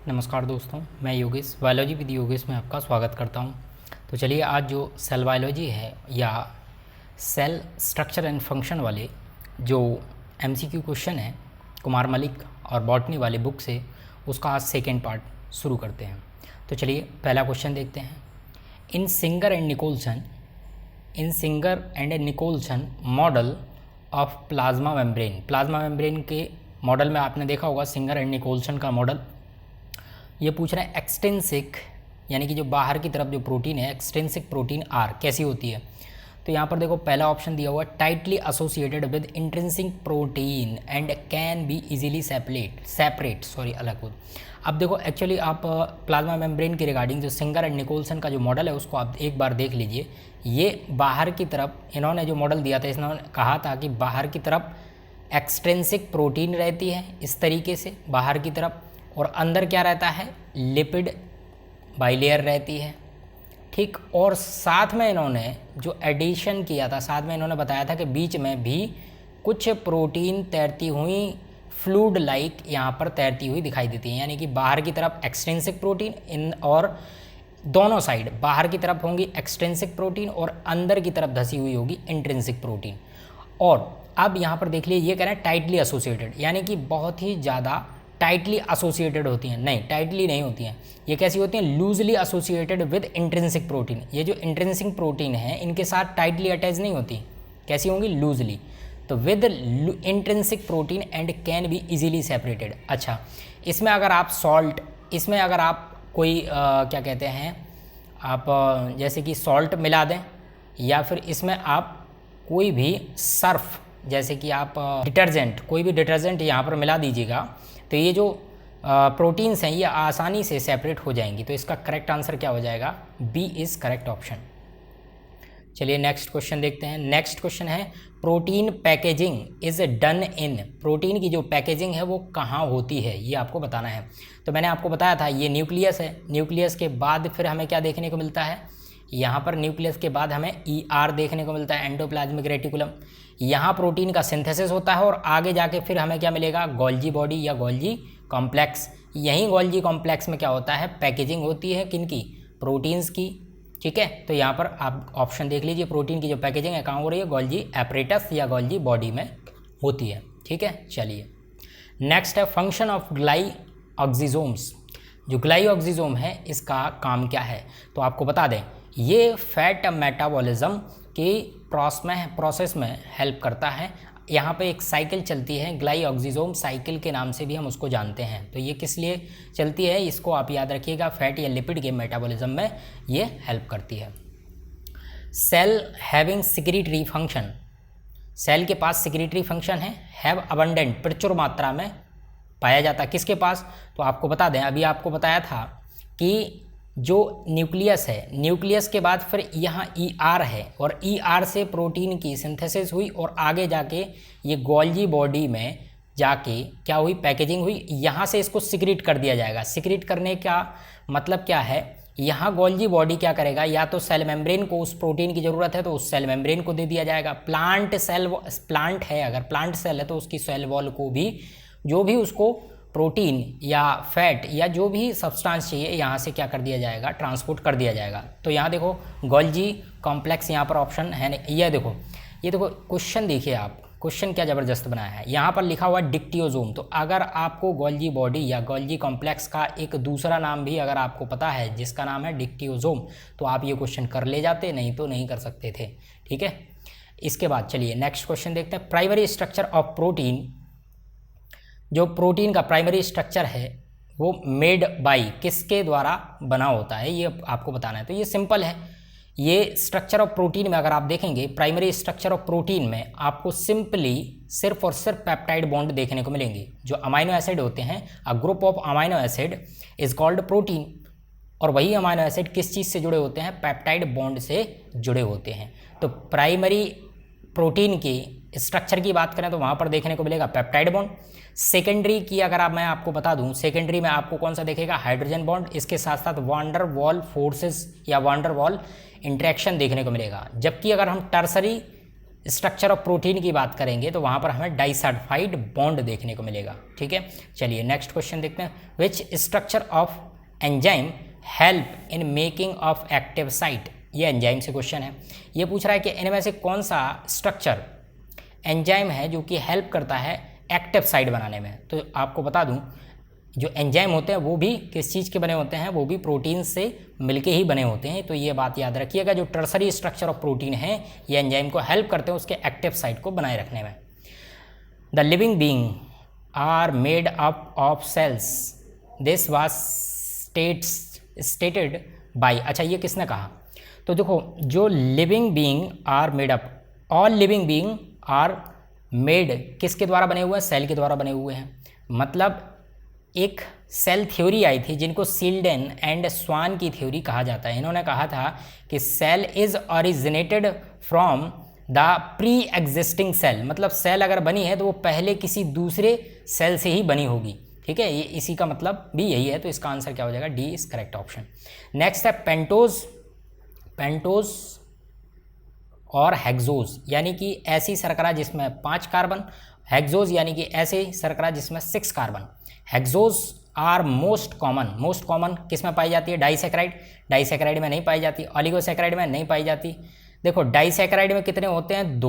नमस्कार दोस्तों, मैं योगेश बायोलॉजी विद योगेश में आपका स्वागत करता हूं। तो चलिए आज जो सेल बायोलॉजी है या सेल स्ट्रक्चर एंड फंक्शन वाले जो एमसीक्यू क्वेश्चन है कुमार मलिक और बॉटनी वाले बुक से, उसका आज सेकेंड पार्ट शुरू करते हैं। तो चलिए पहला क्वेश्चन देखते हैं। In Singer and Nicolson model of plasma membrane के मॉडल में आपने देखा होगा सिंगर एंड निकोलसन का मॉडल। ये पूछ रहे हैं एक्सटेंसिक यानी कि जो बाहर की तरफ जो प्रोटीन है एक्सटेंसिक प्रोटीन आर कैसी होती है। तो यहाँ पर देखो पहला ऑप्शन दिया हुआ है tightly associated with intrinsic protein and can be easily separate अलग हो। अब देखो एक्चुअली आप प्लाज्मा मेम्ब्रेन के रिगार्डिंग जो सिंगर एंड निकोलसन का जो मॉडल है उसको आप एक बार देख लीजिए। ये बाहर की तरफ इन्होंने जो मॉडल दिया था, इन्होंने कहा था कि बाहर की तरफ एक्सट्रिंसिक प्रोटीन रहती है इस तरीके से बाहर की तरफ, और अंदर क्या रहता है, लिपिड बाइलेयर रहती है, ठीक। और साथ में इन्होंने जो एडिशन किया था, साथ में इन्होंने बताया था कि बीच में भी कुछ प्रोटीन तैरती हुई फ्लूइड लाइक यहाँ पर तैरती हुई दिखाई देती है। यानी कि बाहर की तरफ एक्सट्रिंसिक प्रोटीन इन और दोनों साइड बाहर की तरफ होंगी एक्सट्रिंसिक प्रोटीन और अंदर की तरफ धसी हुई होगी इंट्रिंसिक प्रोटीन। और अब यहाँ पर देख लीजिए ये कह रहे हैं टाइटली एसोसिएटेड, यानी कि बहुत ही ज़्यादा टाइटली एसोसिएटेड होती हैं। नहीं, टाइटली नहीं होती हैं। ये कैसी होती हैं, loosely associated with intrinsic protein. ये जो इंट्रिंसिक प्रोटीन है इनके साथ टाइटली अटैच नहीं होती, कैसी होंगी, लूजली। तो with intrinsic protein and can be easily separated. अच्छा, इसमें अगर आप सॉल्ट, इसमें अगर आप कोई क्या कहते हैं आप जैसे कि सॉल्ट मिला दें, या फिर इसमें आप कोई भी सर्फ जैसे कि आप डिटर्जेंट, कोई भी डिटर्जेंट यहाँ पर मिला दीजिएगा, तो ये जो प्रोटीन्स हैं ये आसानी से सेपरेट हो जाएंगी। तो इसका करेक्ट आंसर क्या हो जाएगा, बी इज़ करेक्ट ऑप्शन। चलिए नेक्स्ट क्वेश्चन देखते हैं। नेक्स्ट क्वेश्चन है protein packaging is done in, protein की जो पैकेजिंग है वो कहाँ होती है ये आपको बताना है। तो मैंने आपको बताया था ये न्यूक्लियस है, न्यूक्लियस के बाद फिर हमें क्या देखने को मिलता है, यहाँ पर न्यूक्लियस के बाद हमें ER देखने को मिलता है, एंडोप्लाज्मिक रेटिकुलम। यहाँ प्रोटीन का सिंथेसिस होता है और आगे जाके फिर हमें क्या मिलेगा, गोल्जी बॉडी या गोल्जी कॉम्प्लेक्स। यहीं गोल्जी कॉम्प्लेक्स में क्या होता है, पैकेजिंग होती है किनकी, प्रोटीन्स की, ठीक है। तो यहाँ पर आप ऑप्शन देख लीजिए, प्रोटीन की जो पैकेजिंग है कहाँ हो रही है, गोल्जी एपरेटस या गोल्जी बॉडी में होती है, ठीक है। चलिए नेक्स्ट है फंक्शन ऑफ ग्लाइऑक्सिसोम्स। जो ग्लाइऑक्सिसोम है इसका काम क्या है, तो आपको बता दें ये फैट मेटाबॉलिज्म की प्रोसेस में हेल्प करता है। यहाँ पे एक साइकिल चलती है, ग्लाइऑक्सिसोम साइकिल के नाम से भी हम उसको जानते हैं। तो ये किस लिए चलती है इसको आप याद रखिएगा, फैट या लिपिड के मेटाबॉलिज्म में ये हेल्प करती है। Cell having secretory function, cell के पास सिक्रीटरी फंक्शन है, हैव अबंडेंट प्रचुर मात्रा में पाया जाता है किसके पास, तो आपको बता दें अभी आपको बताया था कि जो न्यूक्लियस है, न्यूक्लियस के बाद फिर यहाँ ER है और ER से प्रोटीन की सिंथेसिस हुई और आगे जाके ये गोल्जी बॉडी में जाके क्या हुई, पैकेजिंग हुई। यहाँ से इसको सिक्रीट कर दिया जाएगा। सिक्रीट करने का मतलब क्या है, यहाँ गोल्जी बॉडी क्या करेगा, या तो सेल मेम्ब्रेन को उस प्रोटीन की ज़रूरत है तो उस सेल मेम्ब्रेन को दे दिया जाएगा। प्लांट है, अगर प्लांट सेल है तो उसकी सेल वॉल को भी जो भी उसको प्रोटीन या फैट या जो भी सब्सटेंस चाहिए यहाँ से क्या कर दिया जाएगा, ट्रांसपोर्ट कर दिया जाएगा। तो यहाँ देखो गोल्जी कॉम्प्लेक्स यहाँ पर ऑप्शन है नहीं। ये देखो क्वेश्चन देखिए आप, क्वेश्चन क्या ज़बरदस्त बनाया है। यहाँ पर लिखा हुआ डिक्टियोजोम, तो अगर आपको गोल्जी बॉडी या गोल्जी कॉम्प्लेक्स का एक दूसरा नाम भी अगर आपको पता है जिसका नाम है डिक्टियोजोम, तो आप ये क्वेश्चन कर ले जाते, नहीं तो नहीं कर सकते थे, ठीक है। इसके बाद चलिए नेक्स्ट क्वेश्चन देखते हैं। प्राइमरी स्ट्रक्चर ऑफ प्रोटीन, जो प्रोटीन का प्राइमरी स्ट्रक्चर है वो मेड बाई किसके द्वारा बना होता है ये आपको बताना है। तो ये सिंपल है, ये स्ट्रक्चर ऑफ प्रोटीन में अगर आप देखेंगे प्राइमरी स्ट्रक्चर ऑफ प्रोटीन में आपको सिंपली सिर्फ और सिर्फ पेप्टाइड बॉन्ड देखने को मिलेंगे। जो अमाइनो एसिड होते हैं, a group of amino acid is called protein, और वही अमाइनो एसिड किस चीज़ से जुड़े होते हैं, पेप्टाइड बॉन्ड से जुड़े होते हैं। तो प्राइमरी प्रोटीन की स्ट्रक्चर की बात करें तो वहाँ पर देखने को मिलेगा पेप्टाइड बॉन्ड। सेकेंडरी की अगर मैं आपको बता दूं, सेकेंडरी में आपको कौन सा देखेगा, हाइड्रोजन बॉन्ड। इसके साथ साथ वांडर वॉल फोर्सेस या वांडर वॉल इंटरेक्शन देखने को मिलेगा। जबकि अगर हम टर्सरी स्ट्रक्चर ऑफ प्रोटीन की बात करेंगे तो वहाँ पर हमें डाइसल्फाइड बॉन्ड देखने को मिलेगा। ठीक है, चलिए नेक्स्ट क्वेश्चन देखते हैं। Which structure of enzyme help in making of active site. ये एंजाइम से क्वेश्चन है। ये पूछ रहा है कि इनमें से कौन सा स्ट्रक्चर एंजाइम है जो कि हेल्प करता है एक्टिव साइट बनाने में। तो आपको बता दूं, जो एंजाइम होते हैं वो भी किस चीज़ के बने होते हैं, वो भी प्रोटीन से मिलके ही बने होते हैं। तो ये बात याद रखिएगा, जो टर्सरी स्ट्रक्चर ऑफ प्रोटीन है ये एंजाइम को हेल्प करते हैं उसके एक्टिव साइट को बनाए रखने में। The living being are made up of cells, this was stated by. अच्छा, ये किसने कहा? तो देखो, जो living being are made up, all living being are made किसके द्वारा बने हुए हैं? सेल के द्वारा बने हुए हैं। मतलब एक सेल थ्योरी आई थी जिनको सील्डन एंड स्वान की थ्योरी कहा जाता है। इन्होंने कहा था कि cell is originated from the pre existing cell. मतलब सेल अगर बनी है तो वो पहले किसी दूसरे सेल से ही बनी होगी। ठीक है, ये इसी का मतलब भी यही है। तो इसका आंसर क्या हो जाएगा? D is correct option. Next है पेंटोज। पेंटोज और हेक्सोज यानी कि ऐसी शर्करा जिसमें 5 कार्बन, हेक्सोज यानी कि ऐसे शर्करा जिसमें 6 कार्बन। हेक्सोज आर मोस्ट कॉमन किस में पाई जाती है? डाइसैकेराइड। डाइसैकेराइड में नहीं पाई जाती, ओलिगोसैकेराइड में नहीं पाई जाती। देखो, डाइसैकेराइड में कितने होते हैं?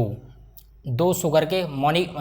दो शुगर के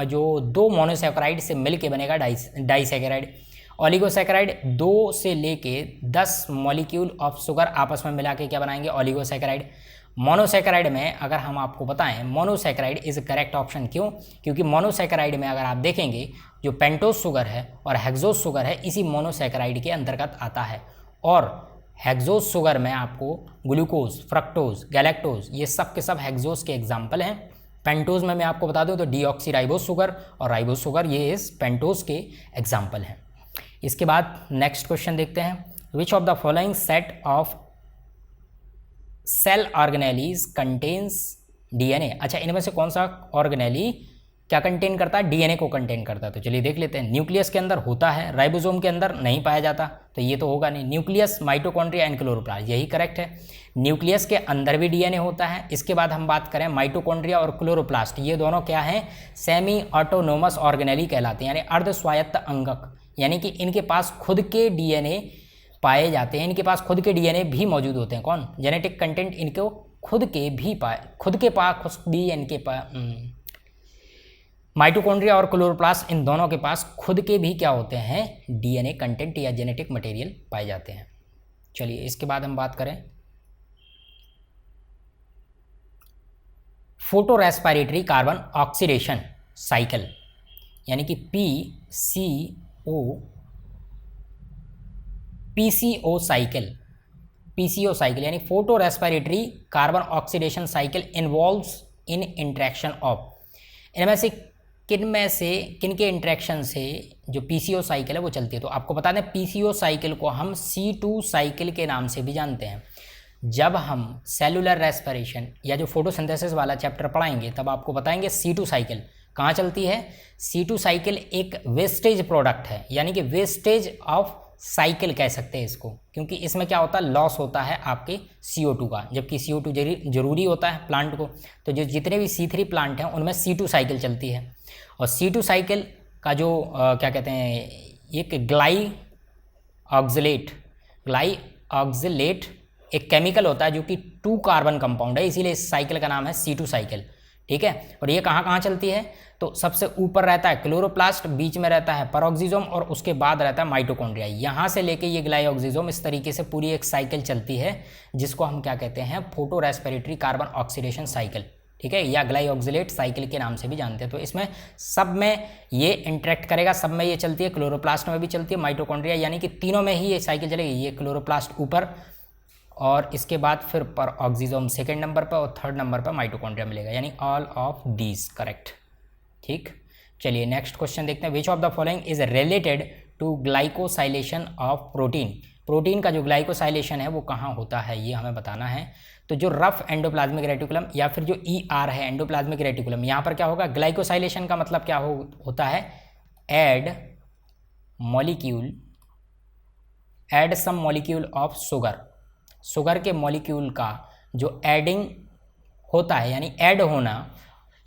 जो 2 मोनोसैकेराइड से मिल के बनेगा डाइसैकेराइड। ओलिगोसैकेराइड 2 से लेके 10 मॉलिक्यूल ऑफ शुगर आपस में मिला के क्या बनाएंगे? ओलिगोसैकेराइड। मोनोसैकेराइड में अगर हम आपको बताएं, मोनोसैकेराइड इज करेक्ट ऑप्शन। क्यों? क्योंकि मोनोसैकेराइड में अगर आप देखेंगे जो पेंटोज शुगर है और हेक्सोज शुगर है इसी मोनोसैकेराइड के अंतर्गत आता है। और हेक्सोज शुगर में आपको ग्लूकोज, फ्रक्टोज, गैलेक्टोज ये सब के सब हेक्सोज के एग्जाम्पल हैं। पेंटोज में मैं आपको बता दूं तो डीऑक्सीराइबोज शुगर और राइबोज शुगर ये इस पेंटोज के एग्जाम्पल हैं। इसके बाद नेक्स्ट क्वेश्चन देखते हैं। Which of the following set of cell organelles contains DNA. अच्छा, इनमें से कौन सा ऑर्गेनेली क्या कंटेन करता है? डीएनए को कंटेन करता है। तो चलिए देख लेते हैं। न्यूक्लियस के अंदर होता है, राइबोसोम के अंदर नहीं पाया जाता, तो ये तो होगा नहीं। न्यूक्लियस, माइटोकॉन्ड्रिया एंड क्लोरोप्लास्ट, यही करेक्ट है। न्यूक्लियस के अंदर भी डीएनए होता है। इसके बाद हम बात करें माइटोकॉन्ड्रिया और क्लोरोप्लास्ट, ये दोनों क्या हैं? सेमी ऑटोनोमस ऑर्गेनेली कहलाते हैं, यानी अर्ध स्वायत्त अंगक। यानी कि इनके पास खुद के डीएनए पाए जाते हैं, इनके पास खुद के डीएनए भी मौजूद होते हैं। कौन? जेनेटिक कंटेंट इनको खुद के पास भी इनके पास माइटोकॉन्ड्रिया और क्लोरोप्लास्ट इन दोनों के पास खुद के भी क्या होते हैं? डीएनए कंटेंट या जेनेटिक मटेरियल पाए जाते हैं। चलिए इसके बाद हम बात करें photo respiratory carbon oxidation cycle, यानी कि पीसीओ साइकिल यानी photo respiratory carbon oxidation cycle involves in interaction of. इनमें से किन के इंट्रैक्शन से जो पीसीओ साइकिल है वो चलती है? तो आपको बता दें, पीसीओ साइकिल को हम C2 साइकिल के नाम से भी जानते हैं। जब हम सेलुलर रेस्पिरेशन या जो फोटोसिंथेसिस वाला चैप्टर पढ़ाएंगे तब आपको बताएंगे C2 साइकिल कहाँ चलती है। C2 साइकिल एक वेस्टेज प्रोडक्ट है, यानी कि वेस्टेज ऑफ साइकिल कह सकते हैं इसको, क्योंकि इसमें क्या होता है? लॉस होता है आपके CO2 का, जबकि CO2 जरूरी होता है प्लांट को। तो जो जितने भी C3 प्लांट हैं उनमें C2 साइकिल चलती है। और C2 साइकिल का जो क्या कहते हैं, एक ग्लाई ऑक्जिलेट एक केमिकल होता है जो कि 2 कार्बन कंपाउंड है, इसीलिए इस साइकिल का नाम है C2 साइकिल। ठीक है, और ये कहाँ कहाँ चलती है? तो सबसे ऊपर रहता है क्लोरोप्लास्ट, बीच में रहता है पेरोक्सिसोम और उसके बाद रहता है माइटोकॉन्ड्रिया। यहाँ से लेके ये ग्लाइऑक्सिसोम, इस तरीके से पूरी एक साइकिल चलती है जिसको हम क्या कहते हैं? Photo respiratory carbon oxidation cycle. ठीक है, या ग्लाइऑक्सिलेट साइकिल के नाम से भी जानते हैं। तो इसमें सब में ये इंटरेक्ट करेगा, सब में ये चलती है। क्लोरोप्लास्ट में भी चलती है, माइटोकॉन्ड्रिया, यानी कि तीनों में ही ये साइकिल चलेगी। ये क्लोरोप्लास्ट ऊपर और इसके बाद फिर पेरोक्सिसोम सेकेंड नंबर पर और थर्ड नंबर पर माइटोकॉन्ड्रिया मिलेगा, यानी ऑल ऑफ दीज करेक्ट। ठीक, चलिए नेक्स्ट क्वेश्चन देखते हैं। Which of the following is related to glycosylation of protein. Protein का जो ग्लाइकोसाइलेशन है वो कहाँ होता है ये हमें बताना है। तो जो रफ एंडोप्लाज्मिक रेटिकुलम या फिर जो ER है एंडोप्लाज्मिक रेटिकुलम, यहाँ पर क्या होगा? ग्लाइकोसाइलेशन का मतलब क्या होता है? Add some molecule of sugar के मॉलिक्यूल का जो एडिंग होता है, यानी ऐड होना,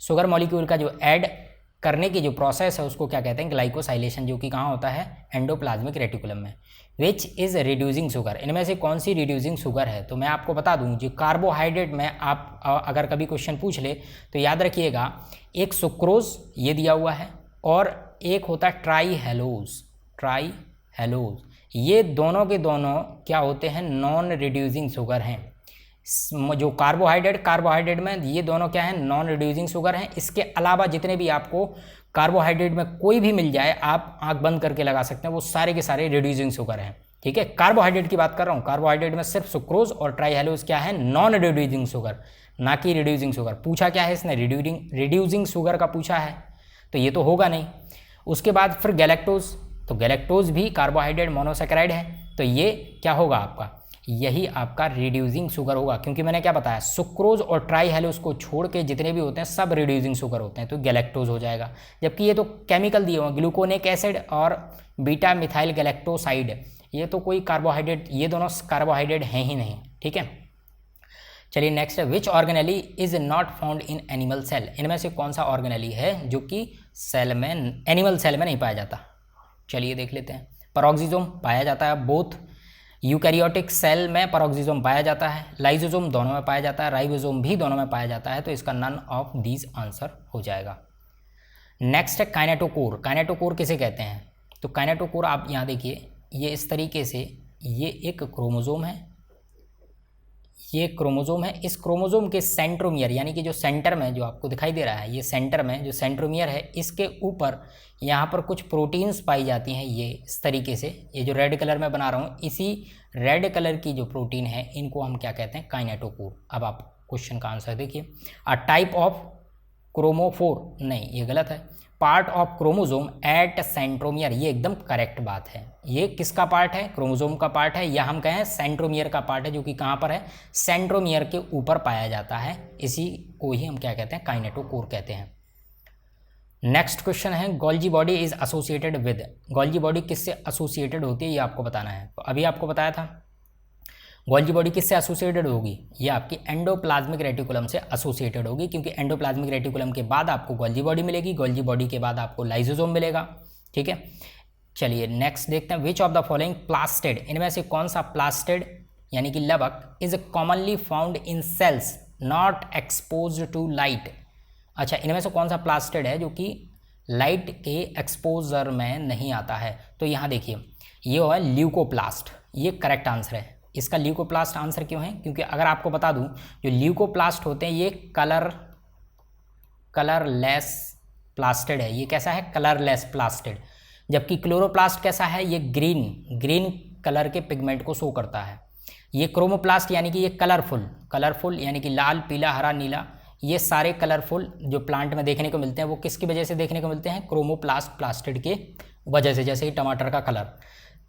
शुगर मॉलिक्यूल का जो ऐड करने की जो प्रोसेस है उसको क्या कहते हैं, ग्लाइकोसाइलेशन, जो कि कहाँ होता है, एंडोप्लाज्मिक रेटिकुलम में। विच इज़ रिड्यूसिंग शुगर, इनमें से कौन सी रिड्यूसिंग शुगर है? तो मैं आपको बता दूं, जो कार्बोहाइड्रेट में आप अगर कभी क्वेश्चन पूछ ले तो याद रखिएगा, एक सुक्रोज ये दिया हुआ है और एक होता है ट्राई हेलोज, ये दोनों के दोनों क्या होते हैं, नॉन रिड्यूसिंग शुगर हैं। जो कार्बोहाइड्रेट में ये दोनों क्या है, नॉन रिड्यूसिंग शुगर हैं। इसके अलावा जितने भी आपको कार्बोहाइड्रेट में कोई भी मिल जाए, आप आंख बंद करके लगा सकते हैं, वो सारे के सारे रिड्यूसिंग शुगर हैं। ठीक है, कार्बोहाइड्रेट की बात कर रहा हूँ, कार्बोहाइड्रेट में सिर्फ सुक्रोज और ट्राईहेलोज क्या है, नॉन रिड्यूसिंग शुगर, ना कि रिड्यूसिंग शुगर। पूछा क्या है इसने, रिड्यूसिंग शुगर का पूछा है, तो ये तो होगा नहीं। उसके बाद फिर गैलेक्टोज, तो गैलेक्टोज भी कार्बोहाइड्रेट मोनोसेकेराइड है, तो ये क्या होगा आपका, यही आपका रिड्यूसिंग शुगर होगा, क्योंकि मैंने क्या बताया, सुक्रोज और ट्राईहेलोज को छोड़ के जितने भी होते हैं सब रिड्यूसिंग शुगर होते हैं, तो गैलेक्टोज हो जाएगा। जबकि ये तो केमिकल दिए हुए हैं, ग्लूकोनिक एसिड और बीटा मिथाइल गैलेक्टोसाइड, ये तो कोई कार्बोहाइड्रेट, ये दोनों कार्बोहाइड्रेट हैं ही नहीं। ठीक है, चलिए नेक्स्ट है, which organelle is not found in animal cell, इनमें से कौन सा ऑर्गेनेली है जो कि सेल में, एनिमल सेल में नहीं पाया जाता। चलिए देख लेते हैं। पैरोक्सिसोम पाया जाता है, बोथ यूकैरियोटिक सेल में पैरोक्सिसोम पाया जाता है, लाइसोसोम दोनों में पाया जाता है, राइबोसोम भी दोनों में पाया जाता है, तो इसका नन ऑफ दीज आंसर हो जाएगा। नेक्स्ट है काइनेटोकोर, काइनेटोकोर किसे कहते हैं, तो काइनेटोकोर आप यहाँ देखिए, ये इस तरीके से, ये एक क्रोमोसोम है, ये क्रोमोसोम है, इस क्रोमोसोम के सेंट्रोमियर यानी कि जो सेंटर में जो आपको दिखाई दे रहा है, ये सेंटर में जो सेंट्रोमियर है, इसके ऊपर यहाँ पर कुछ प्रोटीन्स पाई जाती हैं, ये इस तरीके से, ये जो रेड कलर में बना रहा हूँ, इसी रेड कलर की जो प्रोटीन है, इनको हम क्या कहते हैं, काइनेटोकोर। अब आप क्वेश्चन का आंसर देखिए, अ टाइप ऑफ क्रोमोफोर, नहीं ये गलत है, part of chromosome at centromere, ये एकदम करेक्ट बात है। ये किसका पार्ट है, क्रोमोसोम का पार्ट है, या हम कहें सेंट्रोमियर का पार्ट है, जो कि कहाँ पर है, सेंट्रोमियर के ऊपर पाया जाता है, इसी को ही हम क्या कहते हैं, काइनेटोकोर कहते हैं। नेक्स्ट क्वेश्चन है, Golgi body is associated with, Golgi body किससे एसोसिएटेड होती है, ये आपको बताना है। तो अभी आपको बताया था गोल्जी बॉडी किससे एसोसिएटेड होगी, ये आपकी एंडोप्लाज्मिक रेटिकुलम से एसोसिएटेड होगी, क्योंकि एंडोप्लाज्मिक रेटिकुलम के बाद आपको गोल्जी बॉडी मिलेगी, गोल्जी बॉडी के बाद आपको लाइसोसोम मिलेगा। ठीक है, चलिए नेक्स्ट देखते हैं, which of the following plastid, इनमें से कौन सा प्लास्टिड यानी कि लवक is commonly found in cells not exposed to light. अच्छा, इनमें से कौन सा प्लास्टिड है जो कि लाइट के एक्सपोजर में नहीं आता है, तो यहाँ देखिए, ये है ल्यूकोप्लास्ट, ये करेक्ट आंसर है। इसका ल्यूकोप्लास्ट आंसर क्यों है, क्योंकि अगर आपको बता दूं, जो ल्यूकोप्लास्ट होते हैं ये कलरलेस प्लास्टिड है, ये कैसा है, कलरलेस प्लास्टिड। जबकि क्लोरोप्लास्ट कैसा है, ये ग्रीन कलर के पिगमेंट को शो करता है। ये क्रोमोप्लास्ट यानी कि ये कलरफुल यानी कि लाल, पीला, हरा, नीला, ये सारे कलरफुल जो प्लांट में देखने को मिलते हैं, वो किसकी वजह से देखने को मिलते हैं, क्रोमोप्लास्ट प्लास्टिड के वजह से। जैसे ही टमाटर का कलर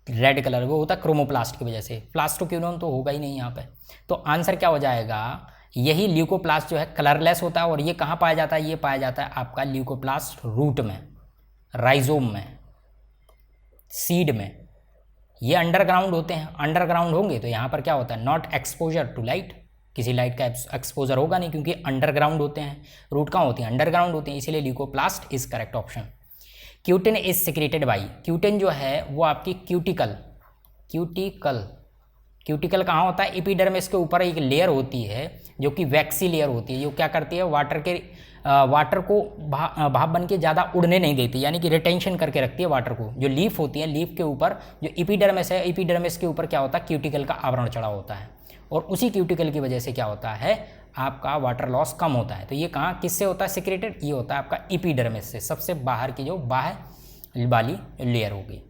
रेड कलर, वो होता है क्रोमोप्लास्ट की वजह से, प्लास्टोक्यूनोन तो होगा ही नहीं यहाँ पे। तो आंसर क्या हो जाएगा, यही ल्यूकोप्लास्ट जो है कलरलेस होता है, और ये कहाँ पाया जाता है, ये पाया जाता है आपका ल्यूकोप्लास्ट रूट में, राइजोम में, सीड में। ये अंडरग्राउंड होते हैं, अंडरग्राउंड होंगे तो यहाँ पर क्या होता है, नॉट एक्सपोजर टू लाइट, किसी लाइट का एक्सपोजर होगा नहीं, क्योंकि अंडरग्राउंड होते हैं। रूट कहाँ होती हैं, अंडरग्राउंड होती हैं, इसीलिए leucoplast is correct option. Cutin is secreted by, cutin जो है वो आपकी क्यूटिकल कहाँ होता है, एपिडर्मिस के ऊपर एक लेयर होती है जो कि वैक्सी लेयर होती है, जो क्या करती है, वाटर को भाप बन के ज़्यादा उड़ने नहीं देती, यानी कि रिटेंशन करके रखती है वाटर को। जो लीफ होती है, लीफ के ऊपर जो एपिडर्मिस है, एपिडर्मिस के ऊपर क्या होता है, क्यूटिकल का आवरण चढ़ा होता है, और उसी क्यूटिकल की वजह से क्या होता है, आपका वाटर लॉस कम होता है। तो ये कहाँ किससे होता है सिक्रेटेड, ये होता है आपका एपिडर्मिस से, सबसे बाहर की जो बाहर वाली लेयर होगी।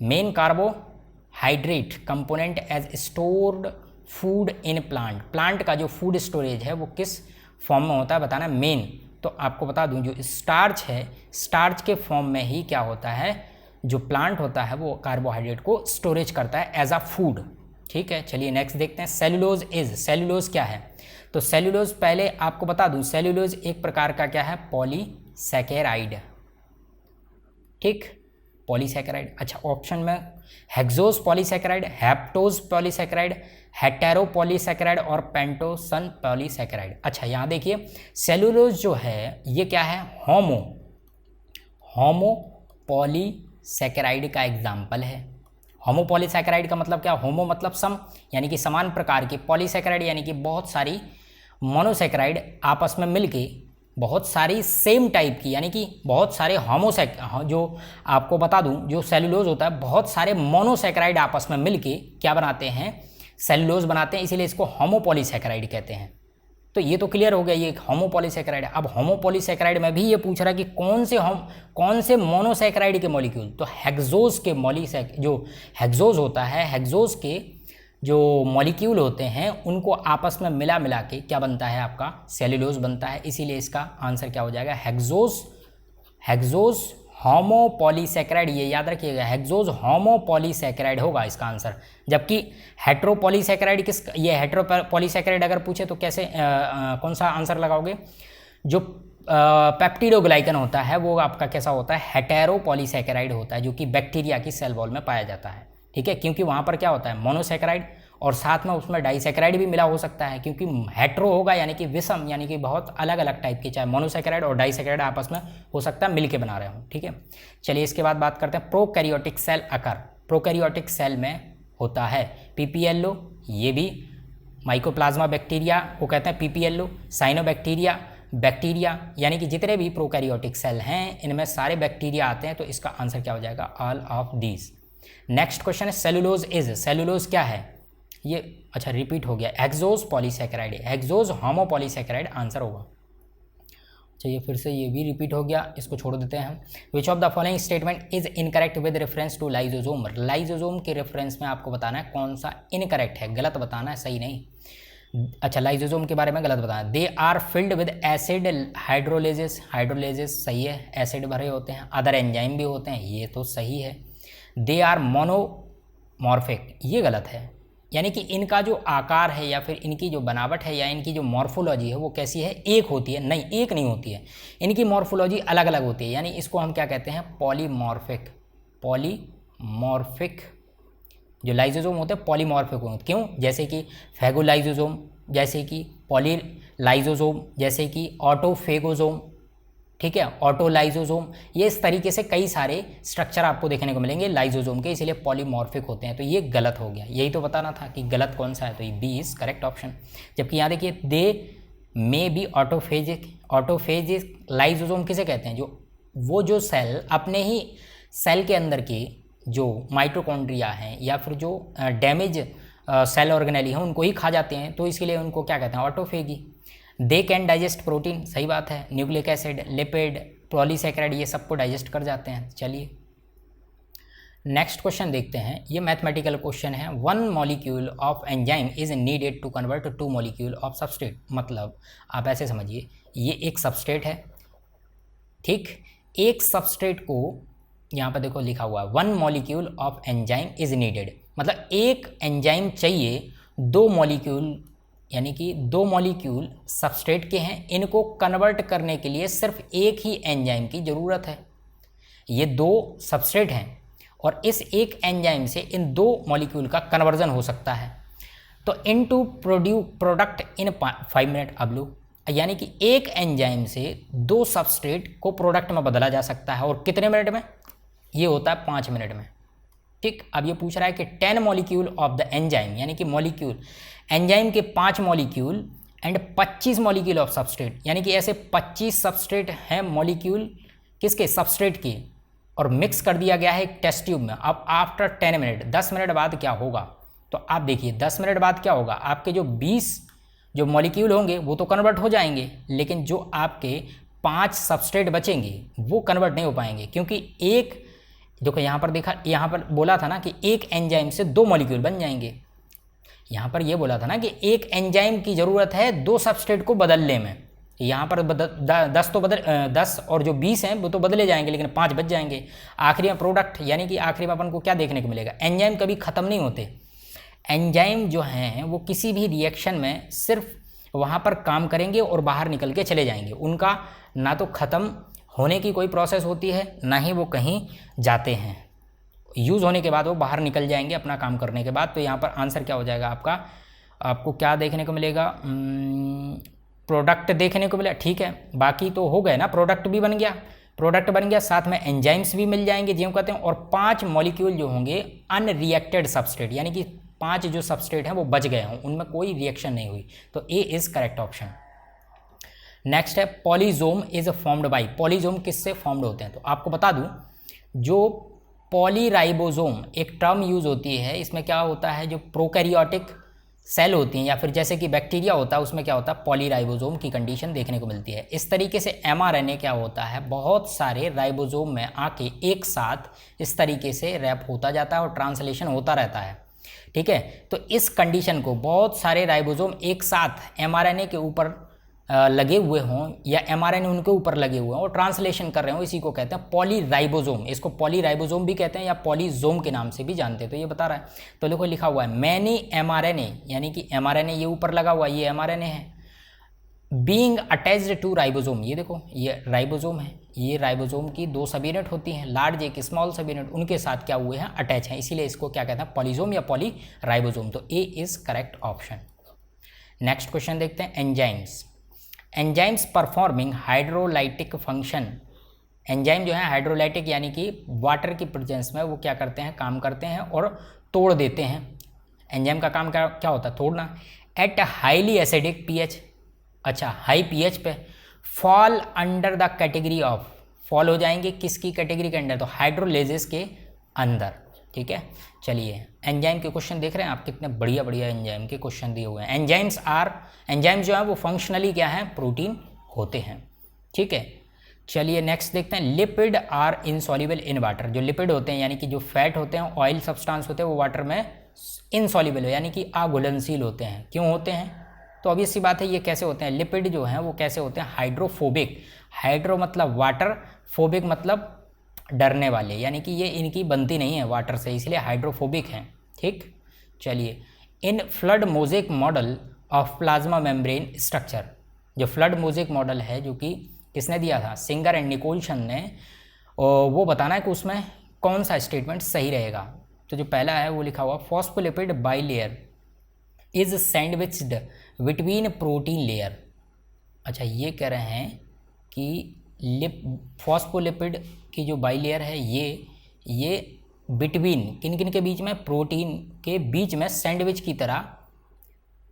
Main carbohydrate component as stored food in plant का जो फूड स्टोरेज है वो किस फॉर्म में होता है बताना मेन। तो आपको बता दूं, जो स्टार्च है, स्टार्च के फॉर्म में ही क्या होता है, जो प्लांट होता है वो कार्बोहाइड्रेट को स्टोरेज करता है एज अ फूड। ठीक है, चलिए नेक्स्ट देखते हैं, सेलुलोज क्या है। तो सेलुलोज पहले आपको बता दूं, सेलुलोज एक प्रकार का क्या है, पॉलीसैकेराइड। ठीक, पॉलीसैकेराइड। अच्छा, ऑप्शन में hexose polysaccharide, heptose polysaccharide, hetero polysaccharide और पेंटोसन पॉलीसैकेराइड। अच्छा, यहाँ देखिए सेलुलोज जो है ये क्या है, होमो पॉलीसैकेराइड का एग्जाम्पल है। होमो पॉलीसैकेराइड का मतलब क्या, होमो मतलब सम, यानी कि समान प्रकार के, पॉलीसैकेराइड यानी कि बहुत सारी मोनोसैकेराइड आपस में मिलके बहुत सारी सेम टाइप की, यानी कि बहुत सारे जो आपको बता दूं, जो सेलुलोज होता है बहुत सारे मोनोसैकेराइड आपस में मिलके क्या बनाते हैं, सेलुलोज बनाते हैं, इसीलिए इसको होमोपॉलीसैकेराइड कहते हैं। तो ये तो क्लियर हो गया, ये एक होमोपॉलीसैकेराइड है। अब होमोपॉलीसैकेराइड में भी ये पूछ रहा है कि कौन से मोनोसैकेराइड के मॉलिक्यूल, तो हेक्सोस के जो हेक्सोस होता है, हेक्सोस के जो मॉलिक्यूल होते हैं उनको आपस में मिला के क्या बनता है, आपका सेलुलोज बनता है। इसीलिए इसका आंसर क्या हो जाएगा, हेक्सोस होमोपॉलीसैकेराइड। ये याद रखिएगा, हेक्सोस होमोपॉलीसैकेराइड होगा इसका आंसर। जबकि हेट्रोपॉलीसैकेराइड ये हेट्रोपॉलीसैकेराइड अगर पूछे तो कैसे कौन सा आंसर लगाओगे, जो पेप्टिडोग्लाइकन होता है वो आपका कैसा होता है, हेटेरोपॉलीसैकेराइड होता है, जो कि बैक्टीरिया की सेल वॉल में पाया जाता है। ठीक है, क्योंकि वहाँ पर क्या होता है, मोनोसैकेराइड और साथ में उसमें डाइसैकेराइड भी मिला हो सकता है, क्योंकि हेट्रो होगा यानी कि विषम, यानी कि बहुत अलग अलग टाइप के, चाहे मोनोसैकेराइड और डाइसैकेराइड आपस में हो सकता है मिल के बना रहे हो। ठीक है, चलिए इसके बाद बात करते हैं प्रोकैरियोटिक सेल आकार। प्रोकैरियोटिक सेल में होता है पीपीएलओ, ये भी माइकोप्लाज्मा बैक्टीरिया को कहते हैं पीपीएलओ, साइनोबैक्टीरिया, बैक्टीरिया, यानी कि जितने भी प्रोकैरियोटिक सेल हैं इनमें सारे बैक्टीरिया आते हैं। तो इसका आंसर क्या हो जाएगा, all of these. Next question है सेलुलोज क्या है ये, अच्छा रिपीट हो गया, hexose polysaccharide, hexose homopolysaccharide answer होगा। चलिए फिर से ये भी रिपीट हो गया, इसको छोड़ देते हैं हम। Which of the following statement is incorrect with reference to lysosome. Lysosome के रेफरेंस में आपको बताना है कौन सा इनकरेक्ट है, गलत बताना है, सही नहीं। अच्छा, लाइजोसोम के बारे में गलत बताना, they are filled with acid hydrolases, hydrolases सही है, एसिड भरे होते हैं, अदर एंजाइम भी होते हैं, ये तो सही है। दे आर मोनोमॉर्फिक, ये गलत है, यानी कि इनका जो आकार है या फिर इनकी जो बनावट है या इनकी जो मॉर्फोलॉजी है वो कैसी है, एक होती है, नहीं एक नहीं होती है, इनकी मॉर्फोलॉजी अलग अलग होती है, यानी इसको हम क्या कहते हैं, पॉलीमॉर्फिक। पॉलीमॉर्फिक जो लाइजोसोम होते हैं पॉलीमॉर्फिक होते हैं, क्यों, जैसे कि फैगोलाइजोसोम, जैसे कि पॉलीलाइजोसोम, जैसे कि ऑटोफेगोसोम, ठीक है, ऑटोलाइजोसोम, ये इस तरीके से कई सारे स्ट्रक्चर आपको देखने को मिलेंगे लाइजोसोम के, इसलिए पॉलीमॉर्फिक होते हैं। तो ये गलत हो गया, यही तो बताना था कि गलत कौन सा है, तो ये बी इज करेक्ट ऑप्शन। जबकि यहाँ देखिए दे मे बी ऑटोफेजिक लाइजोसोम किसे कहते हैं, जो सेल अपने ही सेल के अंदर के जो माइटोकॉन्ड्रिया हैं या फिर जो डैमेज सेल ऑर्गेनेली हैं उनको ही खा जाते हैं, तो इसके लिए उनको क्या कहते हैं, autophagy. They can digest protein, सही बात है, न्यूक्लिक एसिड, लिपिड, पॉलीसैकेराइड, ये सबको डाइजेस्ट कर जाते हैं। चलिए नेक्स्ट क्वेश्चन देखते हैं, ये मैथमेटिकल क्वेश्चन है। 1 molecule of enzyme is needed to convert 2 molecule of substrate. मतलब आप ऐसे समझिए, ये एक सबस्ट्रेट है, ठीक, एक सबस्ट्रेट को यहाँ पर देखो लिखा हुआ है 1 molecule of enzyme is needed, मतलब एक एंजाइम चाहिए 2 मॉलिक्यूल, यानी कि 2 मॉलिक्यूल सबस्ट्रेट के हैं, इनको कन्वर्ट करने के लिए सिर्फ एक ही एंजाइम की ज़रूरत है। ये 2 सबस्ट्रेट हैं और इस एक एंजाइम से इन 2 मॉलिक्यूल का कन्वर्जन हो सकता है, तो इनटू प्रोडक्ट इन 5 मिनट। अब लो, यानी कि एक एंजाइम से 2 सबस्ट्रेट को प्रोडक्ट में बदला जा सकता है, और कितने मिनट में, ये होता है 5 मिनट में। ठीक, अब ये पूछ रहा है कि 10 मॉलिक्यूल ऑफ द एंजाइम, यानी कि मॉलिक्यूल एंजाइम के 5 molecule and 25 molecule of substrate, यानी कि ऐसे 25 सबस्ट्रेट हैं मॉलिक्यूल किसके, सबस्ट्रेट के, और मिक्स कर दिया गया है एक टेस्ट ट्यूब में। अब आफ्टर 10 मिनट, 10 मिनट बाद क्या होगा, तो आप देखिए 10 मिनट बाद क्या होगा, आपके जो 20 जो मॉलिक्यूल होंगे वो तो कन्वर्ट हो जाएंगे, लेकिन जो आपके 5 सबस्ट्रेट बचेंगे वो कन्वर्ट नहीं हो पाएंगे, क्योंकि एक देखो यहाँ पर देखा, यहाँ पर बोला था ना कि एक एंजाइम से 2 मॉलिक्यूल बन जाएंगे, यहाँ पर ये बोला था ना कि एक एंजाइम की ज़रूरत है 2 सबस्ट्रेट को बदलने में। यहाँ पर 10 और जो 20 हैं वो तो बदले जाएंगे, लेकिन 5 बच जाएंगे। आखिरी में प्रोडक्ट, यानी कि आखिरी में अपन को क्या देखने को मिलेगा, एंजाइम कभी ख़त्म नहीं होते। एंजाइम जो हैं वो किसी भी रिएक्शन में सिर्फ वहाँ पर काम करेंगे और बाहर निकल के चले जाएंगे, उनका ना तो ख़त्म होने की कोई प्रोसेस होती है, ना ही वो कहीं जाते हैं। यूज़ होने के बाद वो बाहर निकल जाएंगे अपना काम करने के बाद। तो यहाँ पर आंसर क्या हो जाएगा आपका, आपको क्या देखने को मिलेगा, प्रोडक्ट देखने को मिला, ठीक है। बाकी तो हो गए ना, प्रोडक्ट भी बन गया, प्रोडक्ट बन गया, साथ में एंजाइम्स भी मिल जाएंगे जिनको कहते हैं, और 5 मॉलिक्यूल जो होंगे अनरिएक्टेड सबस्ट्रेट, यानी कि 5 जो सबस्ट्रेट हैं वो बच गए हों, उनमें कोई रिएक्शन नहीं हुई। तो A is correct option. Next है पॉलीजोम इज फॉर्म्ड बाई, पॉलीजोम किससे फॉर्म्ड होते हैं? तो आपको बता दूं, जो पॉलीराइबोसोम एक टर्म यूज़ होती है, इसमें क्या होता है, जो प्रोकैरियोटिक सेल होती हैं या फिर जैसे कि बैक्टीरिया होता है, उसमें क्या होता है, पॉलीराइबोसोम की कंडीशन देखने को मिलती है। इस तरीके से एमआरएनए क्या होता है, बहुत सारे राइबोसोम में आके एक साथ इस तरीके से रैप होता जाता है और ट्रांसलेशन होता रहता है, ठीक है। तो इस कंडीशन को बहुत सारे राइबोसोम एक साथ एमआरएनए के ऊपर लगे हुए हों या एमआरएनए उनके ऊपर लगे हुए हों और ट्रांसलेशन कर रहे हों, इसी को कहते हैं पॉलीराइबोसोम। इसको पॉलीराइबोसोम भी कहते हैं या पॉलीजोम के नाम से भी जानते हैं। तो ये बता रहा है, तो देखो लिखा हुआ है मैनी एमआरएनए, यानी कि एमआरएनए ये ऊपर लगा हुआ है, ये एमआरएनए है, बीइंग अटैच्ड टू राइबोसोम। ये देखो ये राइबोसोम है, ये राइबोसोम की 2 सब यूनिट होती हैं, लार्ज एक स्मॉल सब यूनिट, उनके साथ क्या हुए हैं, अटैच हैं, इसीलिए इसको क्या कहते हैं, पॉलीजोम या पॉलीराइबोसोम। तो A is correct option. Next question देखते हैं, enzymes. Enzymes performing hydrolytic function, enzyme जो है हाइड्रोलाइटिक यानी कि वाटर की प्रेजेंस में वो क्या करते हैं, काम करते हैं और तोड़ देते हैं। एंजाइम का काम क्या होता है, तोड़ना। एट हाईली एसिडिक पीएच, अच्छा हाई पीएच पे, fall under the category of, fall हो जाएंगे किसकी कैटेगरी के अंदर, तो हाइड्रोलेजिस के अंदर, ठीक है। चलिए एंजाइम के क्वेश्चन देख रहे हैं आप, कितने बढ़िया बढ़िया एंजाइम के क्वेश्चन दिए हुए हैं। एंजाइम जो है वो फंक्शनली क्या है, प्रोटीन होते हैं, ठीक है। चलिए नेक्स्ट देखते हैं, lipid are insoluble in water. जो लिपिड होते हैं यानी कि जो फैट होते हैं, ऑयल सब्सटेंस होते हैं, वो वाटर में इनसॉल्युबल है यानी कि अघुलनशील होते हैं। क्यों होते हैं, तो obvious सी बात है, ये कैसे होते हैं, लिपिड जो हैं वो कैसे होते हैं, हाइड्रोफोबिक। हाइड्रो मतलब वाटर, फोबिक मतलब डरने वाले, यानी कि ये इनकी बनती नहीं है वाटर से, इसलिए हाइड्रोफोबिक हैं, ठीक। चलिए in fluid mosaic model of plasma membrane structure, जो फ्लड मोज़ेक मॉडल है जो कि किसने दिया था, सिंगर एंड निकोलसन ने, वो बताना है कि उसमें कौन सा स्टेटमेंट सही रहेगा। तो जो पहला है वो लिखा हुआ, phospholipid bilayer is sandwiched between protein layer. अच्छा ये कह रहे हैं कि फॉस्फोलिपिड की जो बाइलेयर है ये बिटवीन किन किन के बीच में, प्रोटीन के बीच में सैंडविच की तरह